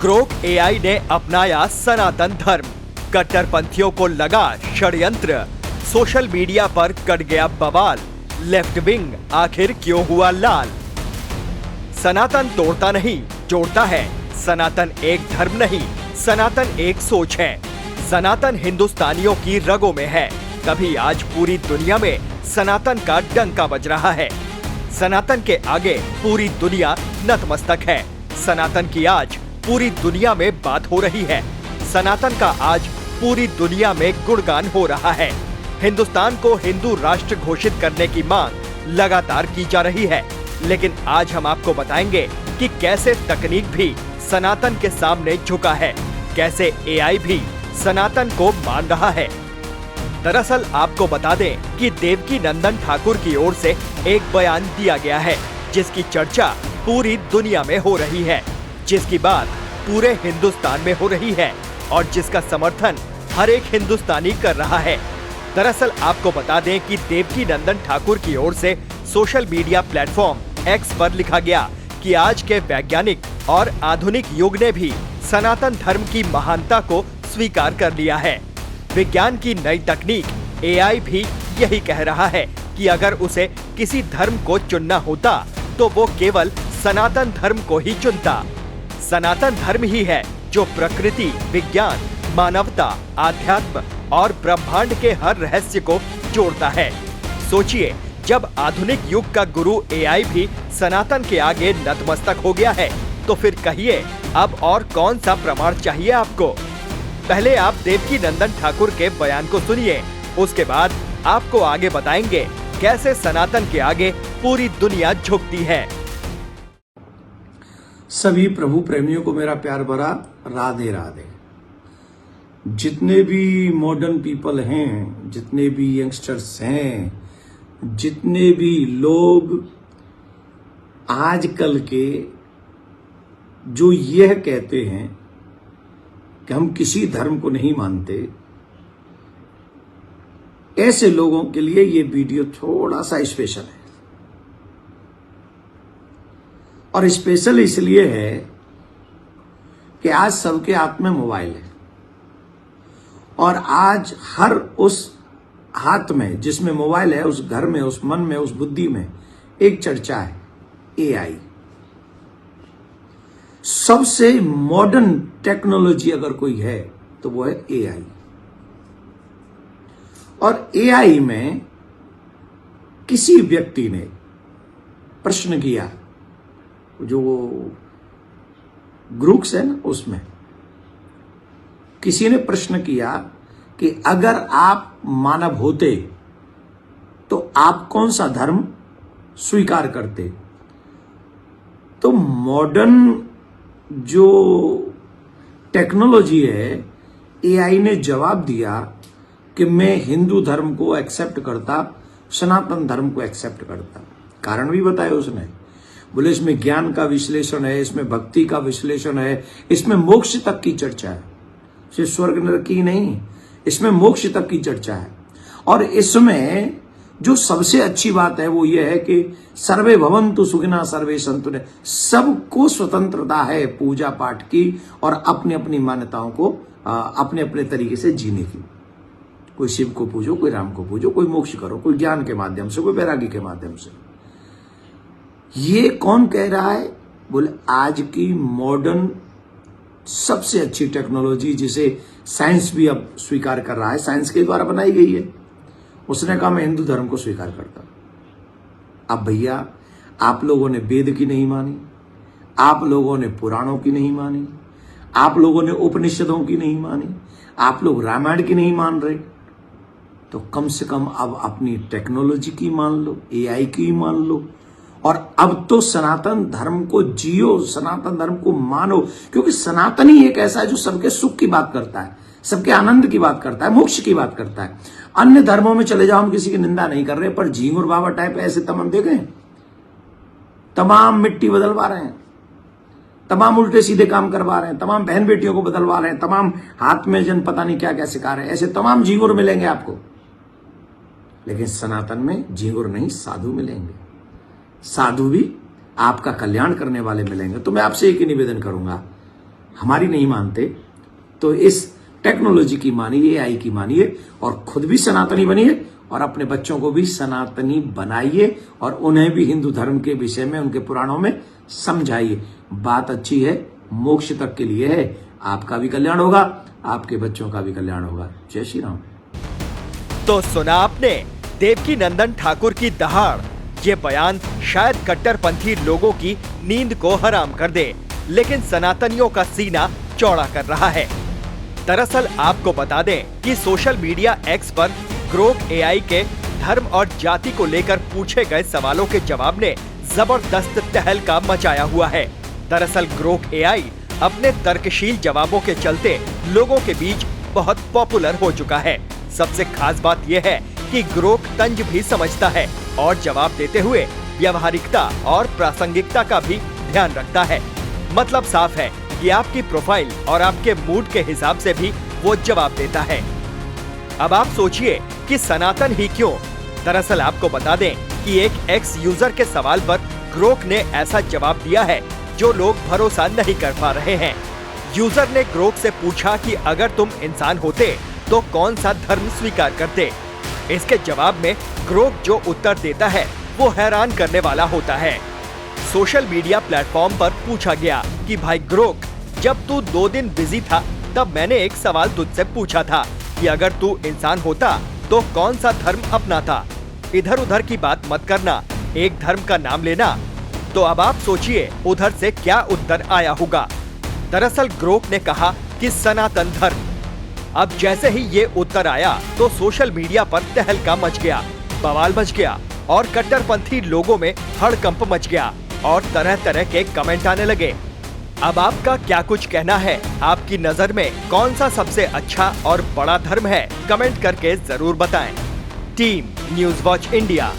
Grok AI ने अपनाया सनातन धर्म, कट्टरपंथियों को लगा षड्यंत्र, सोशल मीडिया पर कट गया बवाल, लेफ्ट विंग आखिर क्यों हुआ लाल। सनातन तोड़ता नहीं जोड़ता है, सनातन एक धर्म नहीं, सनातन एक सोच है। सनातन हिंदुस्तानियों की रगों में है, तभी आज पूरी दुनिया में सनातन का डंका बज रहा है। सनातन के आगे पूरी दुनिया नतमस्तक है। सनातन की आज पूरी दुनिया में बात हो रही है। सनातन का आज पूरी दुनिया में गुणगान हो रहा है। हिंदुस्तान को हिंदू राष्ट्र घोषित करने की मांग लगातार की जा रही है, लेकिन आज हम आपको बताएंगे कि कैसे तकनीक भी सनातन के सामने झुका है, कैसे एआई भी सनातन को मान रहा है। दरअसल आपको बता दें कि देवकी नंदन ठाकुर की ओर से एक बयान दिया गया है, जिसकी चर्चा पूरी दुनिया में हो रही है, जिसकी बात पूरे हिंदुस्तान में हो रही है और जिसका समर्थन हर एक हिंदुस्तानी कर रहा है। दरअसल आपको बता दें कि देवकी नंदन ठाकुर की ओर से सोशल मीडिया प्लेटफॉर्म एक्स पर लिखा गया कि आज के वैज्ञानिक और आधुनिक युग ने भी सनातन धर्म की महानता को स्वीकार कर लिया है। विज्ञान की नई तकनीक एआई भी यही कह रहा है कि अगर उसे किसी धर्म को चुनना होता तो वो केवल सनातन धर्म को ही चुनता। सनातन धर्म ही है जो प्रकृति, विज्ञान, मानवता, आध्यात्म और ब्रह्मांड के हर रहस्य को जोड़ता है। सोचिए, जब आधुनिक युग का गुरु एआई भी सनातन के आगे नतमस्तक हो गया है, तो फिर कहिए अब और कौन सा प्रमाण चाहिए आपको। पहले आप देवकी नंदन ठाकुर के बयान को सुनिए, उसके बाद आपको आगे बताएंगे कैसे सनातन के आगे पूरी दुनिया झुकती है। सभी प्रभु प्रेमियों को मेरा प्यार भरा राधे राधे। जितने भी मॉडर्न पीपल हैं, जितने भी यंगस्टर्स हैं, जितने भी लोग आजकल के जो यह कहते हैं कि हम किसी धर्म को नहीं मानते, ऐसे लोगों के लिए ये वीडियो थोड़ा सा स्पेशल है। और स्पेशल इसलिए है कि आज सबके हाथ में मोबाइल है और आज हर उस हाथ में जिसमें मोबाइल है, उस घर में, उस मन में, उस बुद्धि में एक चर्चा है, एआई। सबसे मॉडर्न टेक्नोलॉजी अगर कोई है तो वो है एआई। और एआई में किसी व्यक्ति ने प्रश्न किया, जो ग्रुप्स है ना, उसमें किसी ने प्रश्न किया कि अगर आप मानव होते तो आप कौन सा धर्म स्वीकार करते। तो मॉडर्न जो टेक्नोलॉजी है, एआई ने जवाब दिया कि मैं हिंदू धर्म को एक्सेप्ट करता, सनातन धर्म को एक्सेप्ट करता। कारण भी बताया उसने, बोले इसमें ज्ञान का विश्लेषण है, इसमें भक्ति का विश्लेषण है, इसमें मोक्ष तक की चर्चा है, सिर्फ स्वर्ग नरक की नहीं, इसमें मोक्ष तक की चर्चा है। और इसमें जो सबसे अच्छी बात है वो ये है कि सर्वे भवन्तु सुखिनः सर्वे सन्तु, सबको स्वतंत्रता है पूजा पाठ की और अपनी अपनी मान्यताओं को अपने अपने तरीके से जीने की। कोई शिव को पूजो, कोई राम को पूजो, कोई मोक्ष करो, कोई ज्ञान के माध्यम से, कोई वैरागी के माध्यम से। ये कौन कह रहा है? बोले आज की मॉडर्न सबसे अच्छी टेक्नोलॉजी, जिसे साइंस भी अब स्वीकार कर रहा है, साइंस के द्वारा बनाई गई है। उसने कहा मैं हिंदू धर्म को स्वीकार करता। अब भैया, आप लोगों ने वेद की नहीं मानी, आप लोगों ने पुराणों की नहीं मानी, आप लोगों ने उपनिषदों की नहीं मानी, आप लोग रामायण की नहीं मान रहे, तो कम से कम अब अपनी टेक्नोलॉजी की मान लो, एआई की मान लो। और अब तो सनातन धर्म को जियो, सनातन धर्म को मानो, क्योंकि सनातन ही एक ऐसा है जो सबके सुख की बात करता है, सबके आनंद की बात करता है, मोक्ष की बात करता है। अन्य धर्मों में चले जाओ, हम किसी की निंदा नहीं कर रहे, पर झींगुर बाबा टाइप ऐसे तमाम देखे, तमाम मिट्टी बदलवा रहे हैं, तमाम उल्टे सीधे काम करवा रहे हैं, तमाम बहन बेटियों को बदलवा रहे हैं, तमाम हाथ में जन पता नहीं क्या क्या सिखा रहे हैं। ऐसे तमाम झींगुर मिलेंगे आपको, लेकिन सनातन में झींगुर नहीं, साधु मिलेंगे। साधु भी आपका कल्याण करने वाले मिलेंगे। तो मैं आपसे एक ही निवेदन करूंगा हमारी नहीं मानते तो इस टेक्नोलॉजी की मानिए, AI की मानिए और खुद भी सनातनी बनिए और अपने बच्चों को भी सनातनी बनाइए और उन्हें भी हिंदू धर्म के विषय में, उनके पुराणों में समझाइए। बात अच्छी है, मोक्ष तक के लिए है। आपका भी कल्याण होगा, आपके बच्चों का भी कल्याण होगा। जय श्री राम। तो सुना आपने देवकी नंदन ठाकुर की दहाड़। ये बयान शायद कट्टरपंथी लोगों की नींद को हराम कर दे, लेकिन सनातनियों का सीना चौड़ा कर रहा है। दरअसल आपको बता दें कि सोशल मीडिया एक्स पर ग्रोक AI के धर्म और जाति को लेकर पूछे गए सवालों के जवाब ने जबरदस्त तहलका मचाया हुआ है। दरअसल ग्रोक AI अपने तर्कशील जवाबों के चलते लोगों के बीच बहुत पॉपुलर हो चुका है। सबसे खास बात यह है कि ग्रोक तंज भी समझता है और जवाब देते हुए व्यवहारिकता और प्रासंगिकता का भी ध्यान रखता है। मतलब साफ है कि आपकी प्रोफाइल और आपके मूड के हिसाब से भी वो जवाब देता है। अब आप सोचिए कि सनातन ही क्यों? दरअसल आपको बता दें कि एक एक्स यूजर के सवाल पर ग्रोक ने ऐसा जवाब दिया है जो लोग भरोसा नहीं कर पा रहे हैं। यूजर ने ग्रोक से पूछा कि अगर तुम इंसान होते तो कौन सा धर्म स्वीकार करते। इसके जवाब में ग्रोक जो उत्तर देता है वो हैरान करने वाला होता है। सोशल मीडिया प्लेटफॉर्म पर पूछा गया कि भाई ग्रोक, जब तू 2 दिन बिजी था तब मैंने एक सवाल तुझसे पूछा था कि अगर तू इंसान होता तो कौन सा धर्म अपनाता। इधर उधर की बात मत करना, एक धर्म का नाम लेना। तो अब आप सोचिए उधर से क्या उत्तर आया होगा। दरअसल ग्रोक ने कहा कि सनातन धर्म। अब जैसे ही ये उत्तर आया तो सोशल मीडिया पर तहलका मच गया, बवाल मच गया और कट्टरपंथी लोगों में हड़कंप मच गया और तरह तरह के कमेंट आने लगे। अब आपका क्या कुछ कहना है? आपकी नजर में कौन सा सबसे अच्छा और बड़ा धर्म है? कमेंट करके जरूर बताएं। Team news watch India.